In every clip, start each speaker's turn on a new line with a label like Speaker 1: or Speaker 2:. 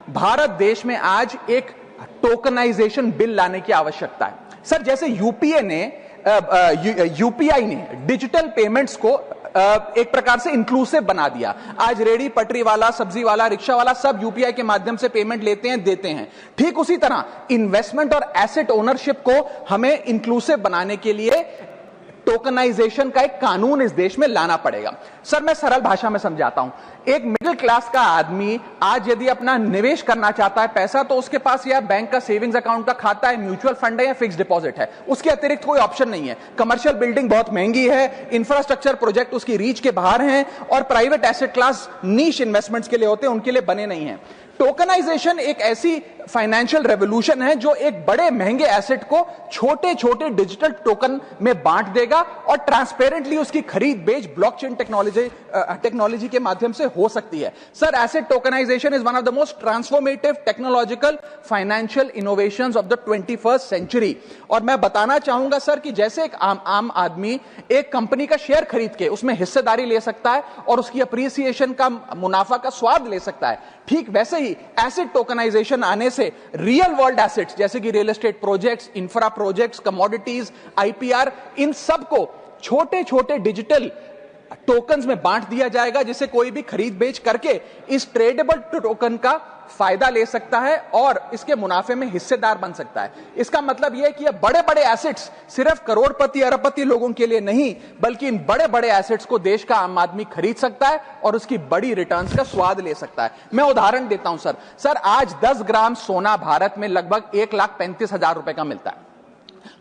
Speaker 1: भारत देश में आज एक टोकनाइजेशन बिल लाने की आवश्यकता है। सर, जैसे यूपीआई ने डिजिटल पेमेंट्स को एक प्रकार से इंक्लूसिव बना दिया। आज रेडी पटरी वाला, सब्जी वाला, रिक्शा वाला सब यूपीआई के माध्यम से पेमेंट लेते हैं, देते हैं। ठीक उसी तरह इन्वेस्टमेंट और एसेट ओनरशिप को हमें इंक्लूसिव बनाने के लिए टोकनाइजेशन का एक कानून इस देश में लाना पड़ेगा। सर, मैं सरल भाषा में समझाता हूं। एक मिडिल क्लास का आदमी आज यदि अपना निवेश करना चाहता है पैसा, तो उसके पास या बैंक का सेविंग्स अकाउंट का खाता है, म्यूचुअल फंड है या फिक्स डिपॉजिट है। उसके अतिरिक्त कोई ऑप्शन नहीं है। कमर्शियल बिल्डिंग बहुत महंगी है, इंफ्रास्ट्रक्चर प्रोजेक्ट उसकी रीच के बाहर हैं, और प्राइवेट एसेट क्लास नीश इन्वेस्टमेंट्स के लिए होते हैं, उनके लिए बने नहीं है। टोकनाइजेशन एक ऐसी फाइनेंशियल रेवोल्यूशन है जो एक बड़े महंगे एसेट को छोटे छोटे डिजिटल टोकन में बांट देगा और ट्रांसपेरेंटली उसकी खरीद बेच ब्लॉकचेन टेक्नोलॉजी के माध्यम से हो सकती है। Sir, asset tokenization is one of the most transformative technological financial innovations of the 21st century. और मैं बताना चाहूंगा सर कि जैसे एक आम आदमी एक कंपनी का शेयर खरीद के उसमें हिस्सेदारी ले सकता है और उसकी अप्रिसिएशन का, मुनाफा का स्वाद ले सकता है, ठीक वैसे ही एसेट टोकनाइजेशन आने से रियल वर्ल्ड एसेट्स जैसे कि real estate projects, infra projects, commodities, IPR, इन सब को छोटे छोटे डिजिटल टोकन्स में बांट दिया जाएगा, जिसे कोई भी खरीद बेच करके इस ट्रेडेबल टोकन का फायदा ले सकता है और इसके मुनाफे में हिस्सेदार बन सकता है। इसका मतलब यह है कि ये बड़े बड़े एसेट्स सिर्फ करोड़पति अरबपति लोगों के लिए नहीं, बल्कि इन बड़े बड़े एसेट्स को देश का आम आदमी खरीद सकता है और उसकी बड़ी रिटर्न्स का स्वाद ले सकता है। मैं उदाहरण देता हूं सर, आज 10 ग्राम सोना भारत में लगभग 1,35,000 रुपए का मिलता है।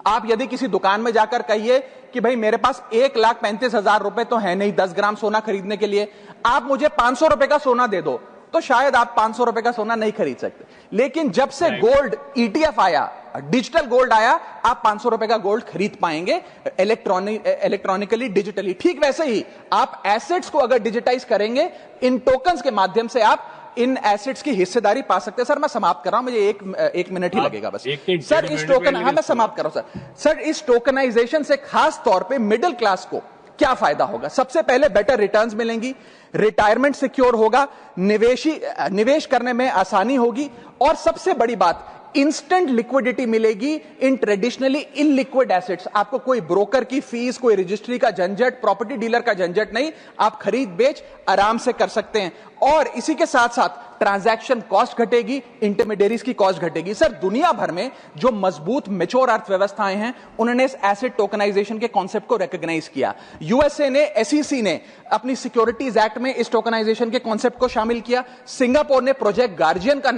Speaker 1: आप यदि किसी दुकान में जाकर कहिए कि भाई मेरे पास 1,35,000 रुपए तो है नहीं 10 ग्राम सोना खरीदने के लिए, आप मुझे 500 रुपए का सोना दे दो, तो शायद आप 500 रुपए का सोना नहीं खरीद सकते। लेकिन जब से गोल्ड ईटीएफ आया, डिजिटल गोल्ड आया, आप 500 रुपए का गोल्ड खरीद पाएंगे इलेक्ट्रॉनिकली, डिजिटली। ठीक वैसे ही आप एसेट्स को अगर डिजिटाइज करेंगे, इन टोकन्स के माध्यम से आप इन एसेट्स की हिस्सेदारी पा सकते हैं। सर, मैं समाप्त कर रहा हूं, मुझे एक मिनट ही लगेगा बस। सर, इस टोकन, हाँ मैं समाप्त कर रहा हूं सर, इस टोकनाइजेशन से खास तौर पे मिडिल क्लास को क्या फायदा होगा? सबसे पहले बेटर रिटर्न्स मिलेंगी, रिटायरमेंट सिक्योर होगा, निवेश करने में आसानी होगी, और सबसे बड़ी बात, इंस्टेंट लिक्विडिटी मिलेगी इन ट्रेडिशनली इनलिक्विड एसेट्स। आपको कोई ब्रोकर की फीस, कोई रजिस्ट्री का झंझट, प्रॉपर्टी डीलर का झंझट नहीं, आप खरीद बेच आराम से कर सकते हैं। और इसी के साथ साथ ट्रांजैक्शन कॉस्ट घटेगी, इंटरमीडियरीज की कॉस्ट घटेगी। सर, दुनिया भर में जो मजबूत मैच्योर अर्थव्यवस्थाएं हैं, उन्होंने इस एसेट टोकनाइजेशन के कॉन्सेप्ट को रिकॉग्नाइज किया। यूएसए ने, एसईसी ने अपनी सिक्योरिटीज एक्ट में इस टोकनाइजेशन के कॉन्सेप्ट को शामिल किया। सिंगापुर ने प्रोजेक्ट गार्जियन का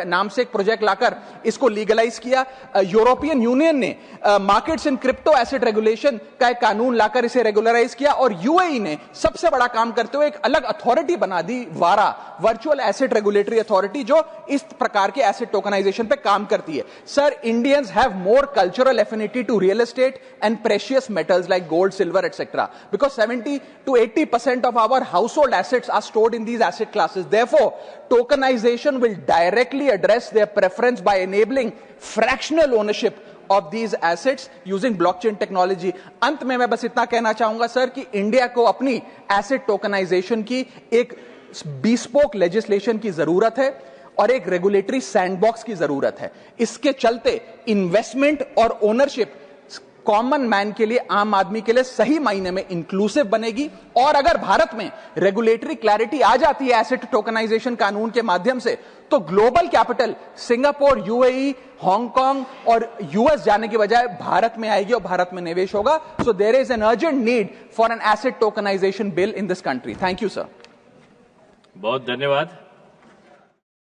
Speaker 1: नाम से एक प्रोजेक्ट लाकर इसको लीगलाइज किया। यूरोपियन यूनियन ने markets in crypto asset regulation का एक कानून लाकर इसे रेगुलराइज किया। और यूएई ने सबसे बड़ा काम करते हुए एक अलग अथॉरिटी बना दी, वारा, वर्चुअल एसेट रेगुलेटरी अथॉरिटी, जो इस प्रकार के एसेट टोकनाइजेशन पे काम करती है। Sir, Indians have more cultural affinity to real estate and precious metals like gold, silver etcetera, because 70 to 80% of our household assets are stored in these asset classes. Therefore, tokenization will directly address their preference by enabling fractional ownership of these assets using blockchain technology. अंत में मैं बस इतना कहना चाहूंगा sir कि India को अपनी एसेट टोकनाइजेशन की एक bespoke लेजिस्लेशन की जरूरत है और एक रेगुलेटरी सैंडबॉक्स की जरूरत है। इसके चलते इन्वेस्टमेंट और ओनरशिप कॉमन मैन के लिए, आम आदमी के लिए सही मायने में इंक्लूसिव बनेगी। और अगर भारत में रेगुलेटरी क्लैरिटी आ जाती है एसेट टोकनाइजेशन कानून के माध्यम से, तो global capital Singapore, UAE, Hong Kong और यूएस जाने के बजाय भारत में आएगी और भारत में निवेश होगा। So there is an urgent need for an asset tokenization bill in this country. Thank you sir.
Speaker 2: बहुत धन्यवाद।